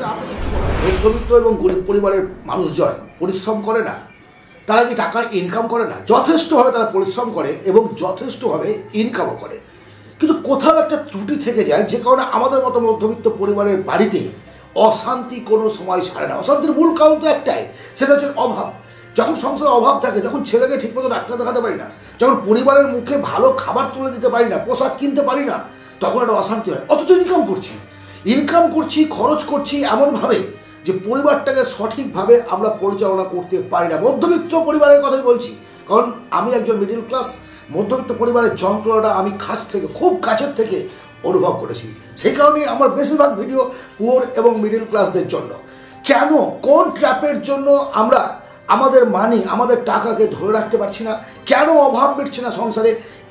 আচ্ছা আপনাকে কি বলা মধ্যবিত্ত এবং গরিব পরিবারের মানুষজন পরিশ্রম করে না? তারা কি টাকা ইনকাম করে না? যথেষ্টভাবে তারা পরিশ্রম করে এবং যথেষ্টভাবে ইনকামও করে, কিন্তু কোথাও একটা ত্রুটি থেকে যায় যে কারণে আমাদের মতো মধ্যবিত্ত পরিবারের বাড়িতে অশান্তি কোনো সময় ছাড়ে না। অশান্তির মূল কারণ তো একটাই, সেটা হচ্ছে অভাব। যখন সংসারে অভাব থাকে, যখন ছেলেকে ঠিকমতো ডাক্তার দেখাতে পারি না, যখন পরিবারের মুখে ভালো খাবার তুলে দিতে পারি না, পোশাক কিনতে পারি না, তখন একটা অশান্তি হয়। অথচ ইনকাম করছি খরচ করছি এমনভাবে যে পরিবারটাকে সঠিকভাবে আমরা পরিচালনা করতে পারি না। মধ্যবিত্ত পরিবারের কথাই বলছি, কারণ আমি একজন মিডল ক্লাস মধ্যবিত্ত পরিবারের যন্ত্রণাটা আমি খুব কাছের থেকে অনুভব করেছি। সেই কারণেই আমার বেশিরভাগ ভিডিও পুয়ার এবং মিডল ক্লাসদের জন্য। কেন, কোন ট্র্যাপের জন্য আমরা আমাদের টাকাকে ধরে রাখতে পারছি না, কেন অভাব মিটছে না সংসারে,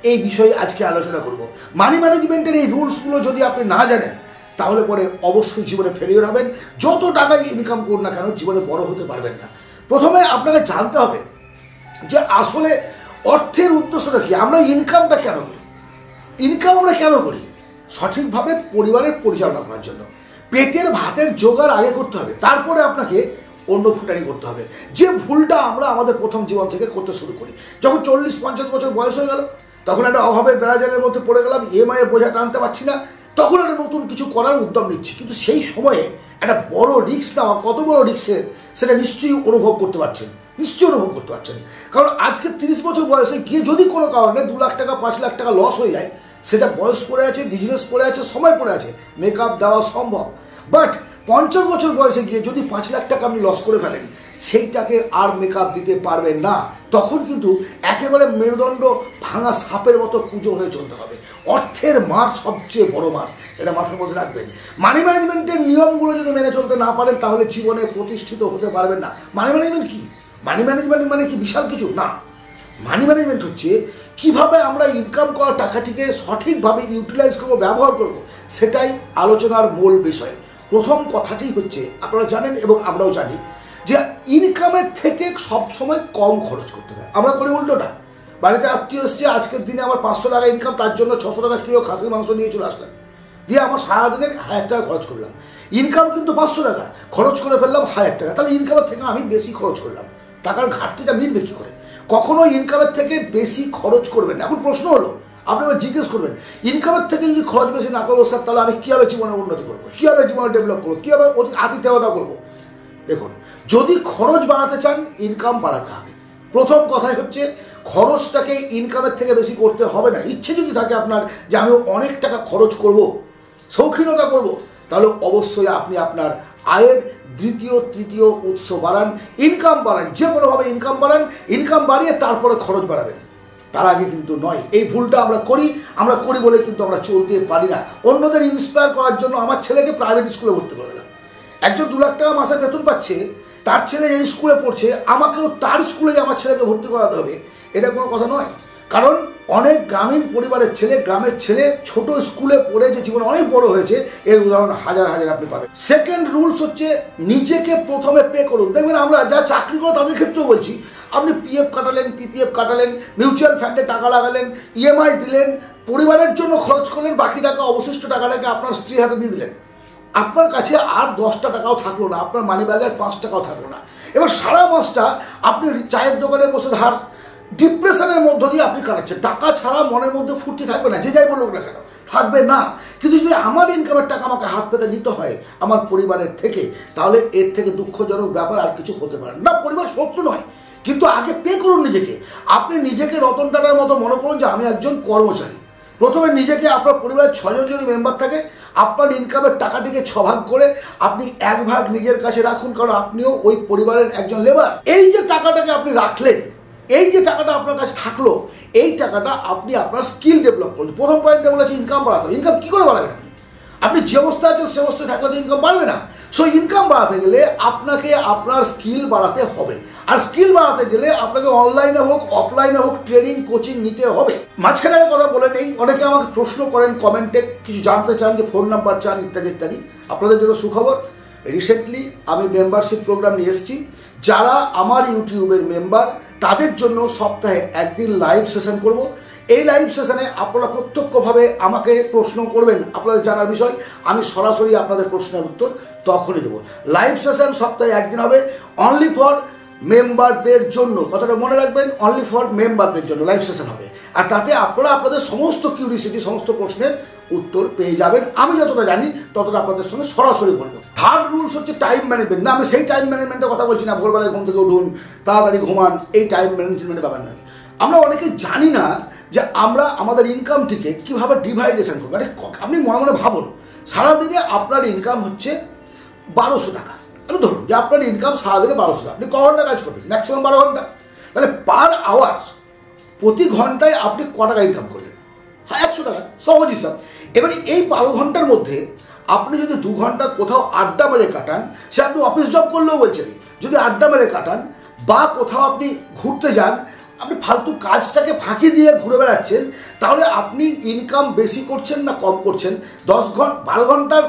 এই বিষয়ে আজকে আলোচনা করব। মানি ম্যানেজমেন্টের এই রুলসগুলো যদি আপনি না জানেন তাহলে পরে অবশ্যই জীবনে ফেলিওর হবেন। যত টাকাই ইনকাম করুন না কেন জীবনে বড় হতে পারবেন না। প্রথমে আপনাকে জানতে হবে যে আসলে অর্থের উদ্দেশ্যটা কি, আমরা ইনকামটা কেন করি, আমরা কেন করি? সঠিকভাবে পরিবারের পরিচালনা করার জন্য। পেটের ভাতের জোগাড় আগে করতে হবে, তারপরে আপনাকে অন্য ফুটানি করতে হবে। যে ভুলটা আমরা আমাদের প্রথম জীবন থেকে করতে শুরু করি, যখন 40-50 বছর বয়স হয়ে গেল, তখন একটা অভাবের বেড়াজালের মধ্যে পড়ে গেলাম, ইএমআই এর বোঝা টানতে পারছি না, তখন একটা নতুন কিছু করার উদ্যম নিচ্ছি। কিন্তু সেই সময়ে একটা বড় রিস্ক নেওয়া, কত বড় রিস্কের সেটা নিশ্চয়ই অনুভব করতে পারছেন। কারণ আজকে 30 বছর বয়সে গিয়ে যদি কোনো কারণে 2 লাখ টাকা 5 লাখ টাকা লস হয়ে যায়, সেটা বয়স পড়ে আছে, বিজনেস পড়ে আছে, সময় পড়ে আছে, মেকআপ দেওয়া সম্ভব। বাট 50 বছর বয়সে গিয়ে যদি 5 লাখ টাকা আপনি লস করে ফেলেন, সেইটাকে আর মেকআপ দিতে পারবেন না। তখন কিন্তু একেবারে মেরুদণ্ড ভাঙা সাপের মতো কুঁজো হয়ে চলতে হবে। অর্থের মার সবচেয়ে বড় মার, এটা মাথার মধ্যে রাখবেন। মানি ম্যানেজমেন্টের নিয়মগুলো যদি মেনে চলতে না পারেন তাহলে জীবনে প্রতিষ্ঠিত হতে পারবেন না। মানি ম্যানেজমেন্ট কি? মানি ম্যানেজমেন্ট মানে কি বিশাল কিছু না। মানি ম্যানেজমেন্ট হচ্ছে কিভাবে আমরা ইনকাম করা টাকাটিকে সঠিকভাবে ইউটিলাইজ করবো, ব্যবহার করব, সেটাই আলোচনার মূল বিষয়। প্রথম কথাটি হচ্ছে, আপনারা জানেন এবং আমরাও জানি যে ইনকামের থেকে সবসময় কম খরচ করতে হবে। আমরা করি উল্টোটা। বাড়িতে আত্মীয় এসছে, আজকের দিনে আমার 500 টাকা ইনকাম, তার জন্য 600 টাকা কিলো খাসির মাংস নিয়ে চলে আসলাম, দিয়ে আমার সারাদিনে 1000 টাকা খরচ করলাম। ইনকাম কিন্তু 500 টাকা, খরচ করে ফেললাম 1000 টাকা। তাহলে ইনকামের থেকে আমি বেশি খরচ করলাম, টাকার ঘাটতিটা মিটবে কী করে? কখনো ইনকামের থেকে বেশি খরচ করবেন না। এখন প্রশ্ন হলো, আপনি আবার জিজ্ঞেস করবেন, ইনকামের থেকে যদি খরচ বেশি না করবো স্যার, তাহলে আমি কীভাবে জীবনে উন্নতি করবো, কীভাবে জীবনে ডেভেলপ করবো, কীভাবে আতিথেয়তা করবো? দেখুন, যদি খরচ বাড়াতে চান, ইনকাম বাড়াতে হবে। প্রথম কথাই হচ্ছে খরচটাকে ইনকামের থেকে বেশি করতে হবে না। ইচ্ছে যদি থাকে আপনার যে আমি অনেক টাকা খরচ করব, শৌখিনতা করব, তাহলে অবশ্যই আপনি আপনার আয়ের দ্বিতীয় তৃতীয় উৎস বাড়ান, ইনকাম বাড়ান, যে কোনোভাবে ইনকাম বাড়ান। ইনকাম বাড়িয়ে তারপরে খরচ বাড়াবেন, তার আগে কিন্তু নয়। এই ভুলটা আমরা করি বলে কিন্তু আমরা চলতে পারি না। অন্যদের ইন্সপায়ার করার জন্য আমার ছেলেকে প্রাইভেট স্কুলে ভর্তি করে দিলাম। একজন 2 লাখ টাকা মাসে বেতন পাচ্ছে, তার ছেলে এই স্কুলে পড়ছে, আমাকেও তার স্কুলে আমার ছেলেকে ভর্তি করাতে হবে, এটা কোনো কথা নয়। কারণ অনেক গ্রামীণ পরিবারের ছেলে, গ্রামের ছেলে ছোট স্কুলে পড়ে যে জীবনে অনেক বড় হয়েছে, এর উদাহরণ হাজার আপনি পাবেন। সেকেন্ড রুলস হচ্ছে নিজেকে প্রথমে পে করুন। দেখবেন আমরা যা চাকরি করে তাদের ক্ষেত্রেও বলছি, আপনি পিএফ কাটালেন, পিপিএফ কাটালেন, মিউচুয়াল ফান্ডে টাকা লাগালেন, ইএমআই দিলেন, পরিবারের জন্য খরচ করলেন, বাকি টাকা অবশিষ্ট টাকাটাকে আপনার স্ত্রী হাতে দিয়ে দিলেন, আপনার কাছে আর 10টা টাকাও থাকলো না, আপনার মানি ব্যাগে আর 5 টাকাও থাকলো না। এবার সারা মাসটা আপনি চায়ের দোকানে বসে ধার, ডিপ্রেশনের মধ্য দিয়ে আপনি কাটাচ্ছেন। টাকা ছাড়া মনের মধ্যে ফুর্তি থাকবে না, যে যাই বলুক না কেন, থাকবে না। কিন্তু যদি আমার ইনকামের টাকা আমাকে হাত পেতে নিতে হয় আমার পরিবারের থেকে, তাহলে এর থেকে দুঃখজনক ব্যাপার আর কিছু হতে পারে না। পরিবার শত্রু নয়, কিন্তু আগে পে করুন নিজেকে। আপনি নিজেকে রতন টাটার মতো মনে করুন যে আমি একজন কর্মচারী। প্রথমে নিজেকে, আপনার পরিবারের 6 জন যদি মেম্বার থাকে, আপনার ইনকামের টাকাটিকে 6 ভাগ করে আপনি 1 ভাগ নিজের কাছে রাখুন, কারণ আপনিও ওই পরিবারের একজন লেবার। এই যে টাকাটাকে আপনি রাখলেন, এই যে টাকাটা আপনার কাছে থাকলো, এই টাকাটা আপনি আপনার স্কিল ডেভেলপ করুন। প্রথম পয়েন্টে বলেছি ইনকাম বাড়াতে হবে। ইনকাম কী করে বাড়াবেন? আপনি যে অবস্থায় আছেন সে অবস্থায় থাকলে তো ইনকাম বাড়বে না। সো ইনকাম বাড়াতে গেলে আপনাকে আপনার স্কিল বাড়াতে হবে। আর স্কিল বাড়াতে গেলে আপনাকে অনলাইনে হোক অফলাইনে হোক ট্রেনিং কোচিং নিতে হবে। মাঝখানে একটা কথা বলে নেই, অনেকে আমাকে প্রশ্ন করেন কমেন্টে, কিছু জানতে চান, যে ফোন নাম্বার চান, ইত্যাদি ইত্যাদি। আপনাদের জন্য সুখবর, রিসেন্টলি আমি মেম্বারশিপ প্রোগ্রাম নিয়ে এসেছি। যারা আমার ইউটিউবের মেম্বার, তাদের জন্য সপ্তাহে 1 দিন লাইভ সেশন করব এই লাইভ সেশনে আপনারা প্রত্যক্ষভাবে আমাকে প্রশ্ন করবেন আপনাদের জানার বিষয়, আমি সরাসরি আপনাদের প্রশ্নের উত্তর তখনই দেবো। লাইভ সেশন সপ্তাহে একদিন হবে, অনলি ফর মেম্বারদের জন্য, কথাটা মনে রাখবেন, অনলি ফর মেম্বারদের জন্য লাইভ সেশন হবে। আর তাতে আপনারা আপনাদের সমস্ত কিউরিসিটি, সমস্ত প্রশ্নের উত্তর পেয়ে যাবেন। আমি যতটা জানি ততটা আপনাদের সঙ্গে সরাসরি বলবো। থার্ড রুলস হচ্ছে টাইম ম্যানেজমেন্ট। না, আমি সেই টাইম ম্যানেজমেন্টের কথা বলছি না, ভোরবেলায় ঘুম থেকে উঠুন, তাড়াতাড়ি ঘুমান, এই টাইম ম্যানেজমেন্টের ব্যাপার নয়। আমরা অনেকে জানি না যে আমরা আমাদের ইনকামটিকে কীভাবে ডিভাইডেশন করবো। মানে আপনি মনে মনে ভাবুন, সারাদিনে আপনার ইনকাম হচ্ছে 1200 টাকা। আমি ধরুন যে আপনার ইনকাম সারাদিনে 1200 টাকা, আপনি ক ঘন্টা কাজ করবেন? ম্যাক্সিমাম 12 ঘন্টা। তাহলে পার আওয়ার, প্রতি ঘন্টায় আপনি ক টাকা ইনকাম করলেন? হ্যাঁ, 100 টাকা, সহজ হিসাব। এবারে এই 12 ঘন্টার মধ্যে আপনি যদি 2 ঘন্টা কোথাও আড্ডা মেরে কাটান, সে আপনি অফিস জব করলেও বলছেন, যদি আড্ডা মেরে কাটান বা কোথাও আপনি ঘুরতে যান, আপনি ফালতু কাজটাকে ফাঁকি দিয়ে ঘুরে বেড়াচ্ছেন, তাহলে আপনি ইনকাম বেশি করছেন না কম করছেন? 12 ঘন্টার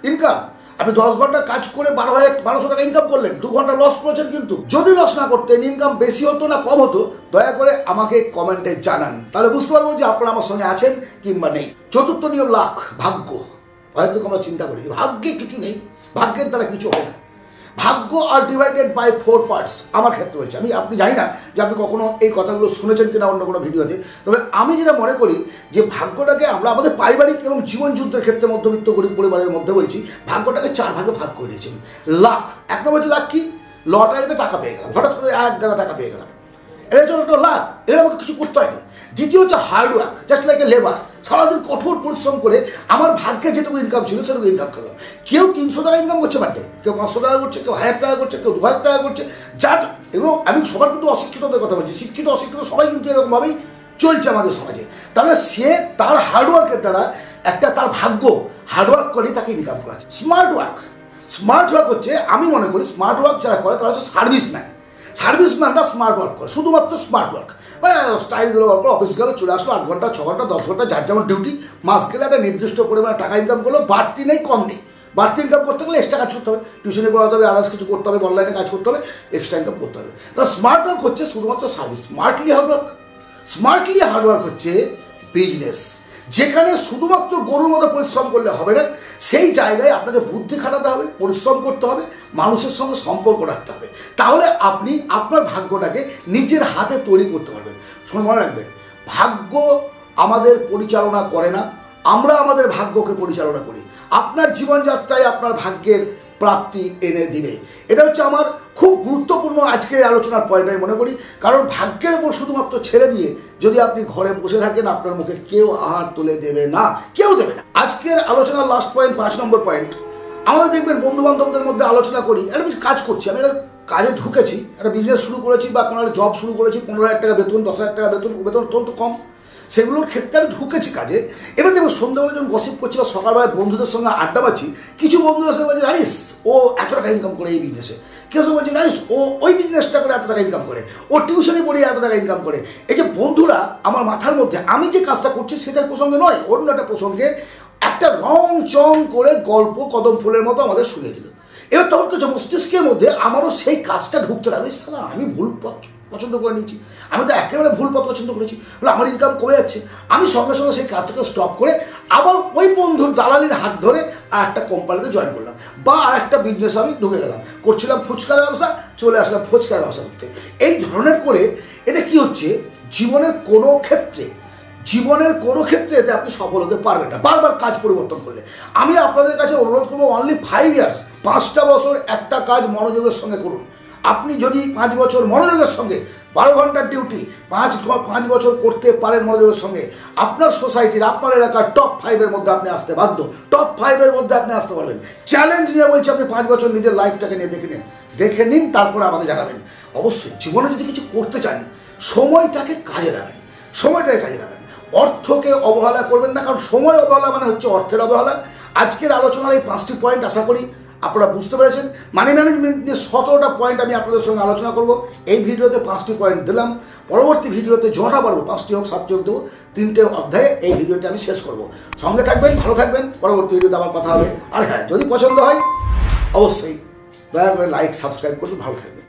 ইনকাম, আপনি 10 ঘন্টা কাজ করে 1200 টাকা ইনকাম করলেন, 2 ঘন্টা লস করেছেন। কিন্তু যদি লস না করতেন, ইনকাম বেশি হতো না কম হতো, দয়া করে আমাকে কমেন্টে জানান, তাহলে বুঝতে পারবো যে আপনারা আমার সঙ্গে আছেন কিংবা নেই। চতুর্থ নিয়ম, লাখ, ভাগ্য। হয়তো আমরা চিন্তা করি ভাগ্যে কিছু নেই, ভাগ্যের দ্বারা কিছু হয় না। ভাগ্য আর ডিভাইডেড বাই 4 পার্টস। আমার ক্ষেত্রে বলছি, আপনি জানি না যে আপনি কখনো এই কথাগুলো শুনেছেন কিনা অন্য কোনো ভিডিওতে, তবে আমি যেটা মনে করি যে ভাগ্যটাকে আমরা আমাদের পারিবারিক এবং জীবন যুদ্ধের ক্ষেত্রে মধ্যবিত্ত গরিব পরিবারের মধ্যে বলছি, ভাগ্যটাকে 4 ভাগে ভাগ করে দিয়েছি। লাখ, 1 নম্বর লাখ কি? লটারিতে টাকা পেয়ে গেলাম, হঠাৎ করে 1 গাদা টাকা পেয়ে গেলাম, এর জন্য একটা লাখ, এর আমাকে কিছু করতে হয়নি। দ্বিতীয় হচ্ছে hard work, just like a labour, সারাদিন কঠোর পরিশ্রম করে আমার ভাগ্যে যেটুকু ইনকাম ছিল সেটুকু ইনকাম করলাম। কেউ 300 টাকা ইনকাম করছে পার ডে, কেউ 500 টাকা করছে, কেউ 1000 টাকা করছে, কেউ 2000 টাকা করছে। যার এগুলো, আমি সবার কিন্তু অশিক্ষিতদের কথা বলছি, শিক্ষিত অশিক্ষিত সবাই কিন্তু এরকমভাবেই চলছে আমাদের সমাজে। তাহলে সে তার হার্ডওয়ার্কের দ্বারা একটা তার ভাগ্য হার্ডওয়ার্ক করে তাকে ইনকাম করা আছে। স্মার্ট ওয়ার্ক, স্মার্ট ওয়ার্ক হচ্ছে, আমি মনে করি স্মার্ট ওয়ার্ক যারা করে তারা হচ্ছে সার্ভিসম্যান। সার্ভিসম্যানরা স্মার্ট ওয়ার্ক করে, শুধুমাত্র স্মার্ট ওয়ার্ক, মানে স্টাইল গুলো ওয়ার্ক করে, অফিস গেলে চলে আসলো 8 ঘন্টা 6 ঘন্টা 10 ঘন্টা যার যেমন ডিউটি, মাস গেলে একটা নির্দিষ্ট পরিমাণে টাকা ইনকাম করলো, বাড়তি নেই কম নেই। বাড়তি ইনকাম করতে গেলে এক্সট্রা কাজ করতে হবে, টিউশনে পড়াতে হবে, আদার্স কিছু করতে হবে, অনলাইনে কাজ করতে হবে, এক্সট্রা ইনকাম করতে হবে। তাহলে স্মার্ট ওয়ার্ক হচ্ছে শুধুমাত্র service. Smartly hard work, smartly hard work হচ্ছে বিজনেস, যেখানে শুধুমাত্র গরুর মতো পরিশ্রম করলে হবে না, সেই জায়গায় আপনাকে বুদ্ধি খাটাতে হবে, পরিশ্রম করতে হবে, মানুষের সঙ্গে সম্পর্ক রাখতে হবে। তাহলে আপনি আপনার ভাগ্যটাকে নিজের হাতে তৈরি করতে পারবেন। শুনে মনে রাখবেন, ভাগ্য আমাদের পরিচালনা করে না, আমরা আমাদের ভাগ্যকে পরিচালনা করি। আপনার জীবনযাত্রায় আপনার ভাগ্যের প্রাপ্তি এনে দিবে। এটা হচ্ছে আমার খুব গুরুত্বপূর্ণ আজকের আলোচনার পয়েন্ট আমি মনে করি, কারণ ভাগ্যের উপর শুধুমাত্র ছেড়ে দিয়ে যদি আপনি ঘরে বসে থাকেন, আপনার মুখে কেউ আহার তুলে দেবে না, কেউ দেবে না। আজকের আলোচনার লাস্ট পয়েন্ট, 5 নম্বর পয়েন্ট, আমাদের দেখবেন বন্ধু বান্ধবদের মধ্যে আলোচনা করি, আমি কাজ করছি, আমি একটা কাজে ঢুকেছি, একটা বিজনেস শুরু করেছি বা কোনো একটা জব শুরু করেছি, 15,000 টাকা বেতন, 10,000 টাকা বেতন, বেতন অত্যন্ত কম, সেগুলোর ক্ষেত্রে আমি ঢুকেছি কাজে। এবার দেখবো সন্ধ্যাবেলা যখন গসিপ করছি বা সকালবেলায় বন্ধুদের সঙ্গে আড্ডা মারছি, কিছু বন্ধু এসে বলছে, জানিস ও এত টাকা ইনকাম করে এই বিজনেসে, কেউ বলছে জানিস ও ওই বিজনেসটা করে এত টাকা ইনকাম করে, ও টিউশনে পড়িয়ে এত টাকা ইনকাম করে। এই যে বন্ধুরা আমার মাথার মধ্যে আমি যে কাজটা করছি সেটার প্রসঙ্গে নয়, অন্য একটা প্রসঙ্গে একটা রং চং করে গল্প কদম ফুলের মতো আমাদের শুনে দিল। এবার তখন কিছু মস্তিষ্কের মধ্যে আমারও সেই কাজটা ঢুকতে লাগবে, আমি ভুল পছন্দ করে নিয়েছি, আমি তো একেবারে ভুল পথ পছন্দ করেছি, বলে আমার ইনকাম কমে যাচ্ছে। আমি সঙ্গে সঙ্গে সেই কাজটাকে স্টপ করে আবার ওই বন্ধুর দালালির হাত ধরে আর একটা কোম্পানিতে জয়েন করলাম, বা আর একটা বিজনেসে আমি ঢুকে গেলাম। করছিলাম ফুচকার ব্যবসা, চলে আসলাম ফুচকার ব্যবসা করতে। এই ধরনের করে এটা কি হচ্ছে, জীবনের কোনো ক্ষেত্রে এতে আপনি সফল হতে পারবেন না, বারবার কাজ পরিবর্তন করলে। আমি আপনাদের কাছে অনুরোধ করবো, অনলি 5 ইয়ার্স, 5টা বছর একটা কাজ মনোযোগের সঙ্গে করুন। আপনি যদি 5 বছর মনোযোগের সঙ্গে 12 ঘন্টার ডিউটি 5 বছর করতে পারেন মনোযোগের সঙ্গে, আপনার সোসাইটির, আপনার এলাকার টপ 5-এর মধ্যে আপনি আসতে বাধ্য, টপ 5-এর মধ্যে আপনি আসতে পারবেন। চ্যালেঞ্জ নিয়ে বলছি, আপনি 5 বছর নিজের লাইফটাকে নিয়ে দেখে নিন, তারপরে আমাকে জানাবেন। অবশ্যই জীবনে যদি কিছু করতে চান, সময়টাকে কাজে লাগান, অর্থকে অবহেলা করবেন না, কারণ সময় অবহেলা মানে হচ্ছে অর্থের অবহেলা। আজকের আলোচনার এই 5টি পয়েন্ট আশা করি আপনারা বুঝতে পেরেছেন। মানি ম্যানেজমেন্ট নিয়ে 17টা পয়েন্ট আমি আপনাদের সঙ্গে আলোচনা করব। এই ভিডিওতে 5টি পয়েন্ট দিলাম, পরবর্তী ভিডিওতে যটা পারবো 5টি হোক 7টি হোক দেবো, 3টে অধ্যায়ে এই ভিডিওটি আমি শেষ করব। সঙ্গে থাকবেন, ভালো থাকবেন, পরবর্তী ভিডিওতে আবার কথা হবে। আর হ্যাঁ, যদি পছন্দ হয় অবশ্যই দয়া করে লাইক সাবস্ক্রাইব করবেন। ভালো থাকবেন।